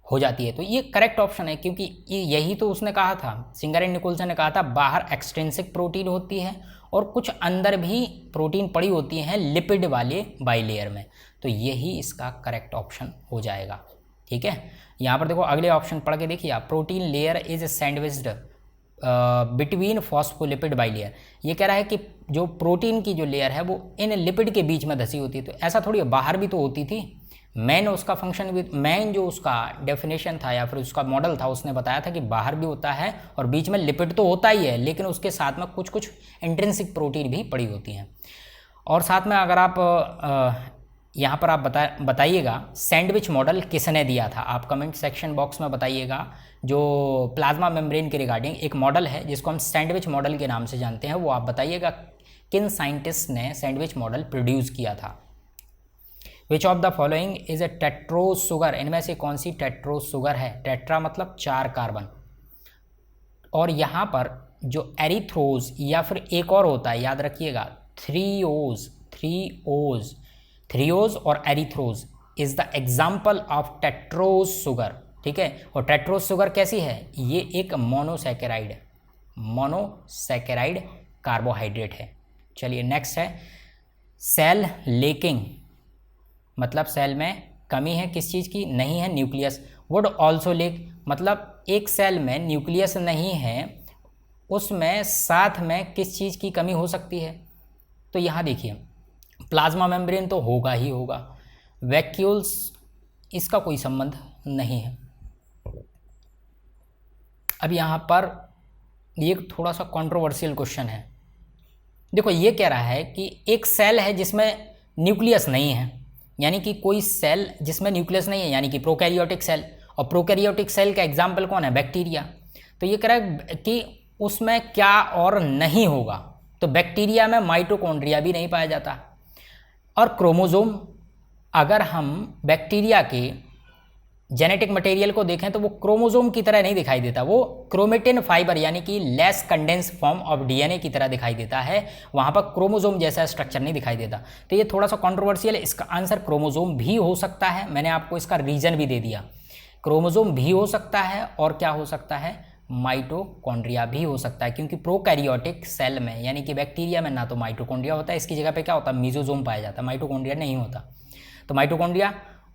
हो जाती है। तो ये करेक्ट ऑप्शन है, क्योंकि यही तो उसने कहा था, सिंगर एंड निकोलसन ने कहा था, बाहर एक्सट्रिंसिक प्रोटीन होती है और कुछ अंदर भी प्रोटीन पड़ी होती हैं लिपिड वाले बाइलेयर में। तो यही इसका करेक्ट ऑप्शन हो जाएगा, ठीक है। यहाँ पर देखो अगले ऑप्शन पढ़ के देखिए आप, protein layer is sandwiched between phospholipid bilayer. ये कह रहा है कि जो प्रोटीन की जो लेयर है वो इन लिपिड के बीच में धसी होती है। तो ऐसा थोड़ी बाहर भी तो होती थी। मैन उसका फंक्शन भी, मैन जो उसका डेफिनेशन था या फिर उसका मॉडल था, उसने बताया था कि बाहर भी होता है और बीच में लिपिड तो होता ही है, लेकिन उसके साथ में कुछ कुछ इंट्रिंसिक प्रोटीन भी पड़ी होती हैं। और साथ में अगर आप यहाँ पर आप बताइएगा सैंडविच मॉडल किसने दिया था, आप कमेंट सेक्शन बॉक्स में बताइएगा। जो प्लाज्मा मेम्ब्रेन के रिगार्डिंग एक मॉडल है जिसको हम सैंडविच मॉडल के नाम से जानते हैं, वो आप बताइएगा किन साइंटिस्ट ने सैंडविच मॉडल प्रोड्यूस किया था। विच of the following is a tetrose sugar, इनमें से कौन सी टेट्रोज शुगर है, टेट्रा मतलब 4 कार्बन, और यहाँ पर जो एरिथ्रोज या फिर एक और होता है याद रखिएगा, थ्रियोज और erythrose is the example of tetrose sugar, ठीक है। और टेट्रोज शुगर कैसी है, ये एक मोनोसैकेराइड कार्बोहाइड्रेट है। चलिए नेक्स्ट है सेल लेकिंग, मतलब सेल में कमी है किस चीज़ की, नहीं है न्यूक्लियस। वुड ऑल्सो लेक मतलब एक सेल में न्यूक्लियस नहीं है, उसमें साथ में किस चीज़ की कमी हो सकती है। तो यहाँ देखिए प्लाज्मा मेम्ब्रेन तो होगा ही होगा, वैक्यूल्स इसका कोई संबंध नहीं है। अब यहाँ पर ये थोड़ा सा कंट्रोवर्शियल क्वेश्चन है। देखो ये कह रहा है कि एक सेल है जिसमें न्यूक्लियस नहीं है, यानी कि कोई सेल जिसमें न्यूक्लियस नहीं है यानी कि प्रोकैरियोटिक सेल, और प्रोकैरियोटिक सेल का एग्जाम्पल कौन है, बैक्टीरिया। तो ये कह रहा है कि उसमें क्या और नहीं होगा, तो बैक्टीरिया में माइटोकॉन्ड्रिया भी नहीं पाया जाता। और क्रोमोसोम, अगर हम बैक्टीरिया के जेनेटिक मटेरियल को देखें तो वो क्रोमोसोम की तरह नहीं दिखाई देता, वो क्रोमेटिन फाइबर यानी कि less condense form of DNA की तरह दिखाई देता है, वहाँ पर क्रोमोसोम जैसा स्ट्रक्चर नहीं दिखाई देता। तो ये थोड़ा सा कंट्रोवर्शियल है, इसका आंसर क्रोमोसोम भी हो सकता है। मैंने आपको इसका रीजन भी दे दिया, क्रोमोसोम भी हो सकता है और क्या हो सकता है, माइटोकॉन्ड्रिया भी हो सकता है, क्योंकि प्रोकैरियोटिक सेल में यानी कि बैक्टीरिया में ना तो माइटोकॉन्ड्रिया होता है, इसकी जगह पे क्या होता है, मेसोसोम पाया जाता है, माइटोकॉन्ड्रिया नहीं होता। तो माइटोकॉन्ड्रिया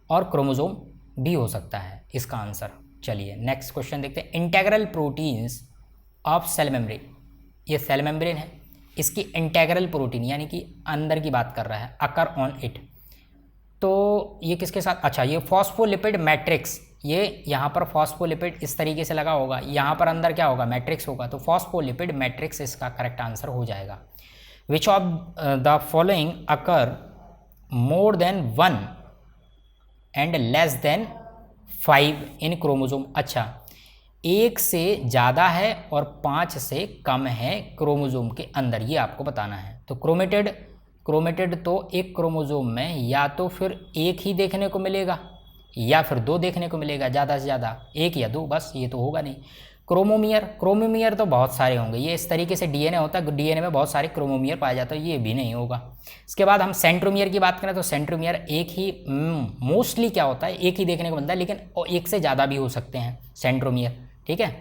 और क्रोमोसोम भी हो सकता है इसका आंसर। चलिए नेक्स्ट क्वेश्चन देखते हैं। Integral proteins of cell membrane, ये सेल मेम्ब्रेन है, इसकी इंटेग्रल प्रोटीन यानी कि अंदर की बात कर रहा है, अकर ऑन इट। तो ये किसके साथ, अच्छा ये फॉस्फोलिपिड मैट्रिक्स, ये यहाँ पर फॉस्फोलिपिड इस तरीके से लगा होगा, यहाँ पर अंदर क्या होगा, मैट्रिक्स होगा, तो फॉस्फोलिपिड मैट्रिक्स इसका करेक्ट आंसर हो जाएगा। विच of the following occur more than 1 and less than 5 in chromosome. अच्छा, 1 से ज़्यादा है और 5 से कम है क्रोमोसोम के अंदर, ये आपको बताना है। तो क्रोमेटेड तो एक क्रोमोसोम में या तो फिर 1 ही देखने को मिलेगा या फिर 2 देखने को मिलेगा, ज़्यादा से ज़्यादा 1 या 2, बस ये तो होगा नहीं। क्रोमोमियर तो बहुत सारे होंगे, ये इस तरीके से डीएनए होता है, डीएनए में बहुत सारे क्रोमोमियर पाया जाता है, ये भी नहीं होगा। इसके बाद हम सेंट्रोमियर की बात करें तो सेंट्रोमियर एक ही मोस्टली क्या होता है, एक ही देखने को मिलता है, लेकिन 1 से ज़्यादा भी हो सकते हैं सेंट्रोमियर, ठीक है,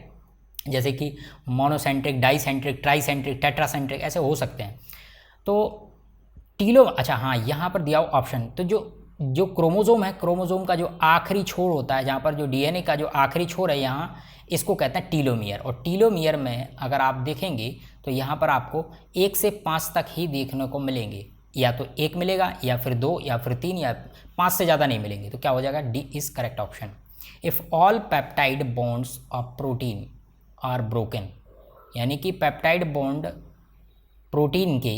जैसे कि मोनोसेंट्रिक, डाइसेंट्रिक, ट्राइसेंट्रिक, टेट्रासेंट्रिक ऐसे हो सकते हैं। तो अच्छा हाँ, यहाँ पर दिया हुआ ऑप्शन, तो जो क्रोमोसोम है, क्रोमोसोम का जो आखिरी छोर होता है, जहाँ पर जो डीएनए का जो आखिरी छोर है यहाँ, इसको कहते हैं टीलोमियर। और टीलोमियर में अगर आप देखेंगे तो यहाँ पर आपको 1 से 5 तक ही देखने को मिलेंगे, या तो 1 मिलेगा या फिर 2 या फिर 3 या 5 से ज़्यादा नहीं मिलेंगे। तो क्या हो जाएगा, D is correct option. If all peptide bonds of protein are broken, यानी कि पेप्टाइड बॉन्ड प्रोटीन के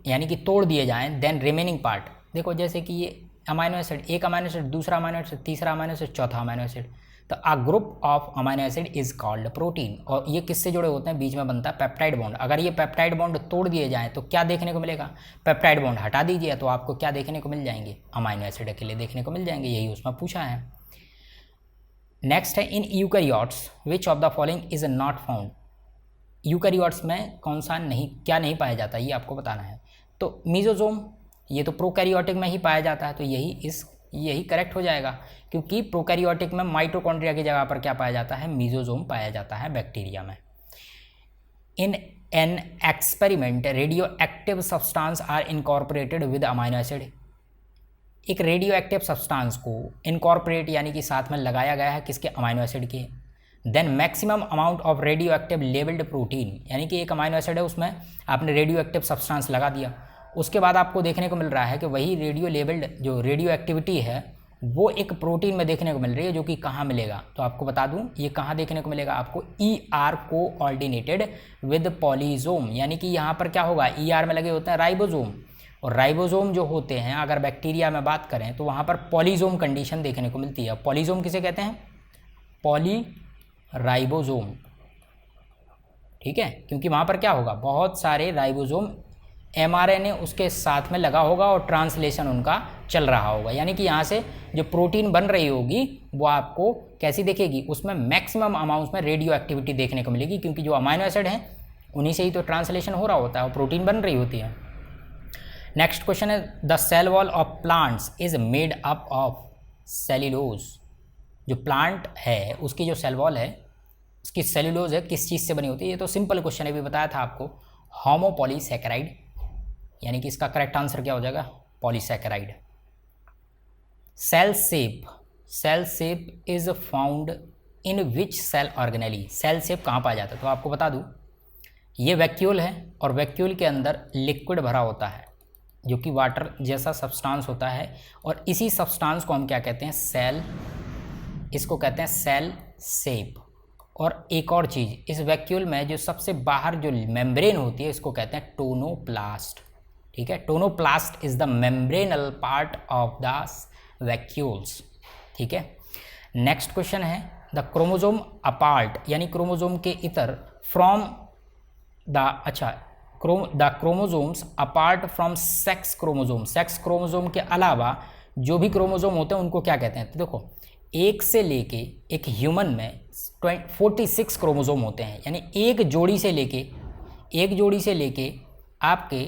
यानी कि तोड़ दिए जाएं, देन रिमेनिंग पार्ट, देखो जैसे कि ये अमाइनो एसिड, एक अमाइनो एसिड, दूसरा अमाइनो एसिड, तीसरा अमाइनो एसिड, चौथा अमाइनो एसिड, तो a group of amino acid is called protein. और ये किससे जुड़े होते हैं, बीच में बनता है पेप्टाइड बॉन्ड। अगर ये पेप्टाइड बॉन्ड तोड़ दिए जाएँ तो क्या देखने को मिलेगा, पेप्टाइड बॉन्ड हटा दीजिए तो आपको क्या देखने को मिल जाएंगे, अमाइनो एसिड अकेले देखने को मिल जाएंगे, यही उसमें पूछा है। नेक्स्ट है, in eukaryotes which of the following is not found. Eukaryotes में कौन सा क्या नहीं पाया जाता, ये आपको बताना है। तो मेसोसोम, ये तो प्रोकैरियोटिक में ही पाया जाता है, तो यही करेक्ट हो जाएगा, क्योंकि प्रोकैरियोटिक में माइटोकॉन्ड्रिया की जगह पर क्या पाया जाता है, मेसोसोम पाया जाता है बैक्टीरिया में। In an experiment radioactive substance are incorporated with amino acid. एक रेडियो एक्टिव सब्सटेंस को इनकॉर्पोरेट यानी कि साथ में लगाया गया है किसके, अमाइनो एसिड के। Then maximum amount of radioactive labelled protein, यानी कि एक अमाइनो एसिड है उसमें आपने रेडियो एक्टिव सब्सटेंस लगा दिया, उसके बाद आपको देखने को मिल रहा है कि वही रेडियो लेबल्ड जो रेडियो एक्टिविटी है वो एक प्रोटीन में देखने को मिल रही है, जो कि कहाँ मिलेगा, तो आपको बता दूं ये कहाँ देखने को मिलेगा आपको, ER कोऑर्डिनेटेड विद पॉलीजोम, यानी कि यहाँ पर क्या होगा, ER में लगे होते हैं राइबोसोम, और राइबोसोम जो होते हैं अगर बैक्टीरिया में बात करें तो वहाँ पर पॉलीजोम कंडीशन देखने को मिलती है। पॉलीजोम किसे कहते हैं, पॉलीराइबोसोम, ठीक है, क्योंकि वहाँ पर क्या होगा, बहुत सारे राइबोसोम mRNA उसके साथ में लगा होगा और ट्रांसलेशन उनका चल रहा होगा, यानी कि यहाँ से जो प्रोटीन बन रही होगी वो आपको कैसी दिखेगी, उसमें मैक्सिमम अमाउंट्स में रेडियो एक्टिविटी देखने को मिलेगी, क्योंकि जो अमाइनो एसिड हैं उन्हीं से ही तो ट्रांसलेशन हो रहा होता है और प्रोटीन बन रही होती है। नेक्स्ट क्वेश्चन है, the cell wall of plants is made up of cellulose. जो प्लांट है उसकी जो सेल वॉल है उसकी सेल्यूलोज है किस चीज़ से बनी होती है, ये तो सिंपल क्वेश्चन है, भी बताया था आपको, होमोपॉलीसैकेराइड, यानी कि इसका करेक्ट आंसर क्या हो जाएगा, polysaccharide. Cell shape is found in which cell organelle. Cell shape कहाँ पाया जाता है, तो आपको बता दूं ये वैक्यूल है और वैक्यूल के अंदर लिक्विड भरा होता है जो कि वाटर जैसा सब्सटेंस होता है, और इसी सब्सटेंस को हम क्या कहते हैं, सेल, इसको कहते हैं सेल शेप। और एक और चीज़, इस वैक्यूल में जो सबसे बाहर जो मेम्ब्रेन होती है इसको कहते हैं टोनोप्लास्ट, ठीक है, tonoplast is the membranal part of the vacuoles, ठीक है। नेक्स्ट क्वेश्चन है, द क्रोमोजोम अपार्ट, यानी क्रोमोजोम के इतर, from the the chromosomes apart from sex chromosome, sex chromosome के अलावा जो भी क्रोमोजोम होते हैं उनको क्या कहते हैं? तो देखो, एक से लेके एक ह्यूमन में 46 क्रोमोजोम होते हैं, यानी एक जोड़ी से लेके आपके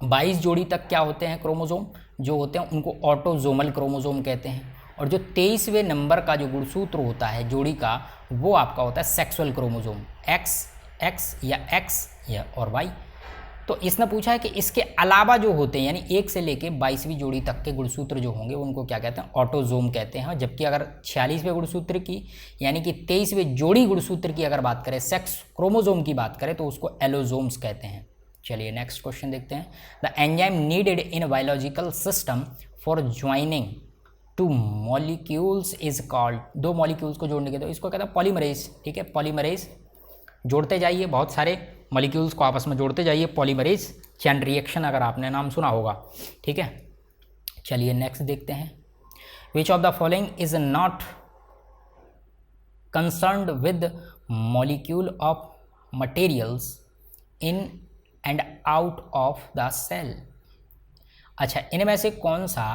22 जोड़ी तक क्या होते हैं? क्रोमोजोम जो होते हैं उनको ऑटोजोमल क्रोमोजोम कहते हैं। और जो 23वें नंबर का जो गुणसूत्र होता है जोड़ी का, वो आपका होता है सेक्सुअल क्रोमोजोम, एक्स या और वाई। तो इसने पूछा है कि इसके अलावा जो होते हैं, यानी एक से लेके 22वीं जोड़ी तक के गुणसूत्र जो होंगे उनको क्या कहते हैं? ऑटोजोम कहते हैं। जबकि अगर 46वें गुणसूत्र की, यानी कि 23वें जोड़ी गुणसूत्र की अगर बात करें, सेक्स क्रोमोजोम की बात करें, तो उसको एलोजोम्स कहते हैं। चलिए नेक्स्ट क्वेश्चन देखते हैं। The enzyme needed in biological system for joining two molecules is called, दो मॉलिक्यूल्स को जोड़ने के, तो इसको कहते हैं पॉलीमरेज। ठीक है, पॉलीमरेज जोड़ते जाइए, बहुत सारे मॉलिक्यूल्स को आपस में जोड़ते जाइए, पॉलीमरेज चेन रिएक्शन अगर आपने नाम सुना होगा। ठीक है, चलिए नेक्स्ट देखते हैं। Which of the following is not concerned with molecule of materials in and out of the cell. अच्छा, इनमें से कौन सा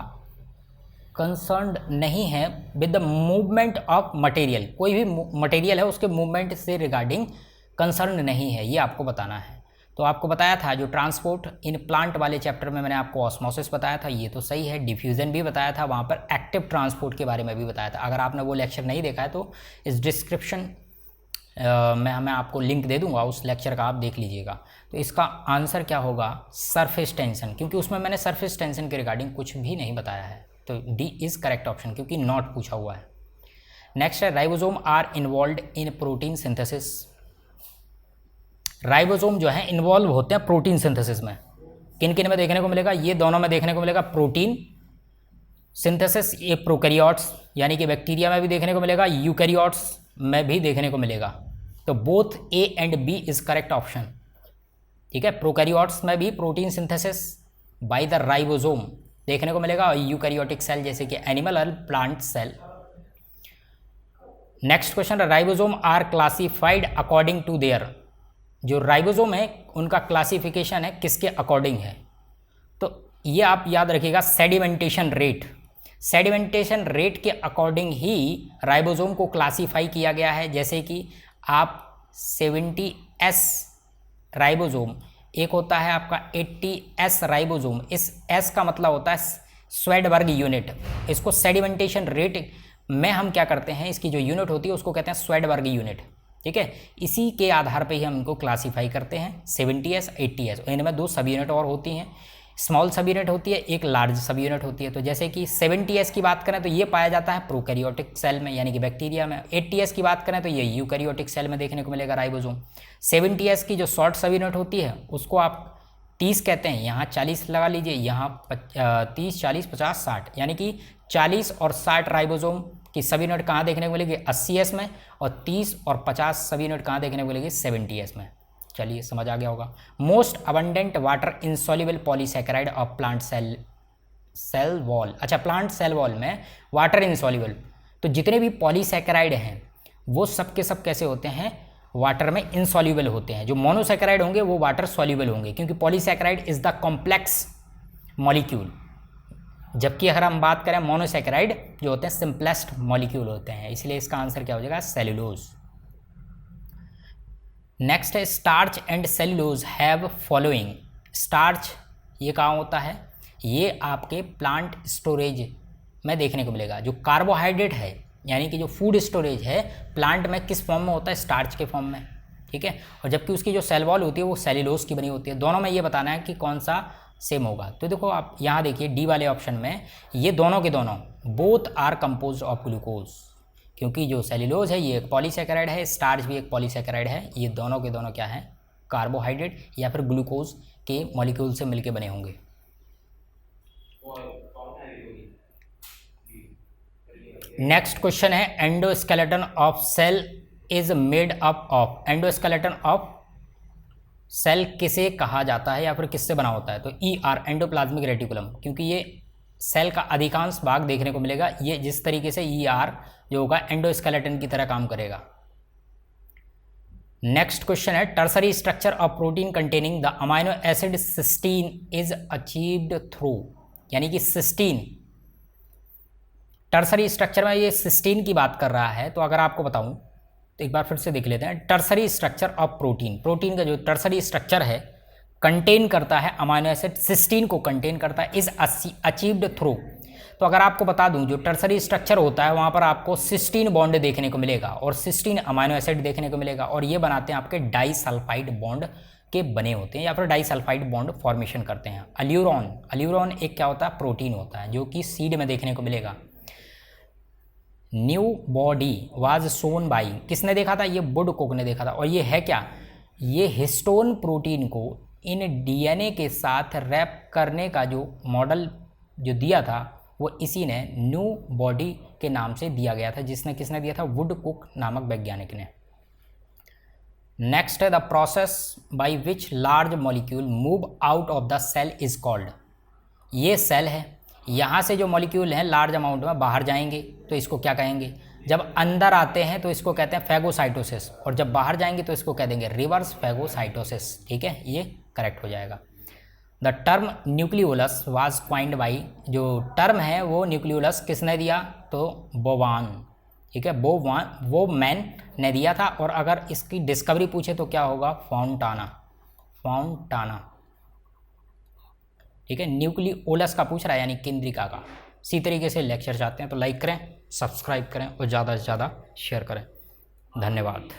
कंसर्न्ड नहीं है with the movement of material? कोई भी मटेरियल है उसके मूवमेंट से रिगार्डिंग कंसर्न नहीं है, ये आपको बताना है। तो आपको बताया था जो ट्रांसपोर्ट इन प्लांट वाले चैप्टर में मैंने आपको ऑस्मोसिस बताया था, ये तो सही है। डिफ्यूज़न भी बताया था, वहाँ पर एक्टिव ट्रांसपोर्ट के बारे में भी बताया था। अगर आपने वो लेक्चर नहीं देखा है तो इस डिस्क्रिप्शन मैं आपको लिंक दे दूंगा, उस लेक्चर का आप देख लीजिएगा। तो इसका आंसर क्या होगा? सरफेस टेंशन, क्योंकि उसमें मैंने सरफेस टेंशन के रिगार्डिंग कुछ भी नहीं बताया है। तो डी इज़ करेक्ट ऑप्शन, क्योंकि नॉट पूछा हुआ है। नेक्स्ट है ribosome are involve in protein synthesis. Ribosome जो है इन्वॉल्व होते हैं प्रोटीन सिंथेसिस में। किन किन में देखने को मिलेगा? ये दोनों में देखने को मिलेगा प्रोटीन सिंथेसिस। ये प्रोकैरियोट्स यानी कि बैक्टीरिया में भी देखने को मिलेगा, यूकैरियोट्स में भी देखने को मिलेगा। तो both A and B is correct option. ठीक है, प्रोकैरियोट्स में भी protein synthesis by the ribosome देखने को मिलेगा, और यूकैरियोटिक सेल जैसे कि एनिमल और plant cell. Next question, ribosome are classified according to their. जो राइबोसोम है उनका क्लासिफिकेशन है किसके अकॉर्डिंग है? तो ये आप याद रखिएगा, सेडिमेंटेशन रेट। सेडिमेंटेशन रेट के अकॉर्डिंग ही राइबोसोम को क्लासीफाई किया गया है। जैसे कि आप 70S राइबोसोम, एक होता है आपका 80S राइबोसोम। इस S का मतलब होता है स्वेडबर्ग यूनिट। इसको सेडिमेंटेशन रेट में हम क्या करते हैं, इसकी जो यूनिट होती है उसको कहते हैं स्वेडबर्ग यूनिट। ठीक है, इसी के आधार पे ही हम इनको क्लासीफाई करते हैं, 70S 80S। इनमें दो सब यूनिट और होती हैं, स्मॉल सब यूनिट होती है, एक लार्ज सब यूनिट होती है। तो जैसे कि 70S की बात करें तो ये पाया जाता है प्रोकैरियोटिक सेल में यानी कि बैक्टीरिया में। 80S की बात करें तो ये यूकैरियोटिक सेल में देखने को मिलेगा राइबोसोम। 70S की जो शॉर्ट सब यूनिट होती है उसको आप 30 कहते हैं, यहाँ 40 लगा लीजिए, यहाँ 30, 40, 50, 60, यानी कि 40 और 60 राइबोसोम की सब यूनिट कहाँ देखने को मिलेगी? 80S में। और 30 और 50 सब यूनिट कहाँ देखने को मिलेगी? 70S में। चलिए समझ आ गया होगा। Most abundant water insoluble polysaccharide of plant cell wall. अच्छा, प्लांट सेल वॉल में वाटर इंसॉल्युबल, तो जितने भी पॉलीसैकेराइड हैं वो सब के सब कैसे होते हैं? वाटर में इंसॉल्युबल होते हैं। जो मोनोसैकेराइड होंगे वो वाटर सॉल्युबल होंगे, क्योंकि polysaccharide is the complex molecule, जबकि अगर हम बात करें मोनोसैकेराइड जो होते हैं सिंपलेस्ट मॉलिक्यूल होते हैं। इसलिए इसका आंसर क्या हो जाएगा? सेलुलोज। नेक्स्ट है starch and cellulose have following. Starch ये कहाँ होता है? ये आपके प्लांट स्टोरेज में देखने को मिलेगा। जो कार्बोहाइड्रेट है यानी कि जो फूड स्टोरेज है प्लांट में किस फॉर्म में होता है? स्टार्च के फॉर्म में। ठीक है, और जबकि उसकी जो सेल वॉल होती है वो सेलुलोज की बनी होती है। दोनों में ये बताना है कि कौन सा सेम होगा। तो देखो आप यहाँ देखिए डी वाले ऑप्शन में ये दोनों के दोनों both are composed of glucose, क्योंकि जो सेलुलोज है ये एक पॉलीसैकेराइड है, स्टार्च भी एक पॉलीसैकेराइड है। ये दोनों के दोनों क्या हैं? कार्बोहाइड्रेट या फिर ग्लूकोज के मॉलिक्यूल से मिलके बने होंगे। नेक्स्ट क्वेश्चन है endoskeleton of cell is made up of. Endoskeleton of cell किसे कहा जाता है या फिर किससे बना होता है? तो ER एंडोप्लाज्मिक रेटिकुलम, क्योंकि ये सेल का अधिकांश भाग देखने को मिलेगा। ये जिस तरीके से ER जो होगा एंडोस्केलेटन की तरह काम करेगा। नेक्स्ट क्वेश्चन है tertiary structure of protein containing the amino acid cysteine is achieved through, यानी कि सिस्टीन टर्सरी स्ट्रक्चर में ये सिस्टीन की बात कर रहा है। तो अगर आपको बताऊं तो एक बार फिर से देख लेते हैं। Tertiary structure of protein, protein का जो टर्सरी स्ट्रक्चर है कंटेन करता है अमाइनो एसिड, सिस्टीन को कंटेन करता है, इज अचीव्ड थ्रू। तो अगर आपको बता दूं जो टर्सरी स्ट्रक्चर होता है वहाँ पर आपको सिस्टीन बॉन्ड देखने को मिलेगा और सिस्टीन अमाइनो एसिड देखने को मिलेगा, और ये बनाते हैं आपके डाइसल्फाइड बॉन्ड के बने होते हैं या फिर डाइसल्फाइड बॉन्ड फॉर्मेशन करते हैं। अल्यूरॉन, अल्यूरॉन एक क्या होता है, प्रोटीन होता है जो कि सीड में देखने को मिलेगा। New body was shown by, किसने देखा था, ये वुडकॉक ने देखा था। और ये है क्या, ये हिस्टोन प्रोटीन को इन DNA के साथ रैप करने का जो मॉडल जो दिया था वो इसी ने न्यू बॉडी के नाम से दिया गया था, जिसने किसने दिया था, वुडकॉक नामक वैज्ञानिक ने। नेक्स्ट है the process by which large molecule move out of the cell is called, ये सेल है, यहाँ से जो मॉलिक्यूल हैं लार्ज अमाउंट में बाहर जाएंगे तो इसको क्या कहेंगे, जब अंदर आते हैं तो इसको कहते हैं फैगोसाइटोसिस, और जब बाहर जाएंगे तो इसको कह देंगे रिवर्स फैगोसाइटोसिस। ठीक है, ये करेक्ट हो जाएगा। The term nucleolus was coined by, जो टर्म है वो न्यूक्लियोलस किसने दिया, तो बोवान। ठीक है, वो मैन ने दिया था। और अगर इसकी डिस्कवरी पूछे तो क्या होगा, फॉन्टाना, फॉन्टाना। ठीक है, न्यूक्लियोलस का पूछ रहा है यानी केंद्रिका का। इसी तरीके से लेक्चर चाहते हैं तो लाइक करें, सब्सक्राइब करें और ज़्यादा से ज़्यादा शेयर करें। धन्यवाद।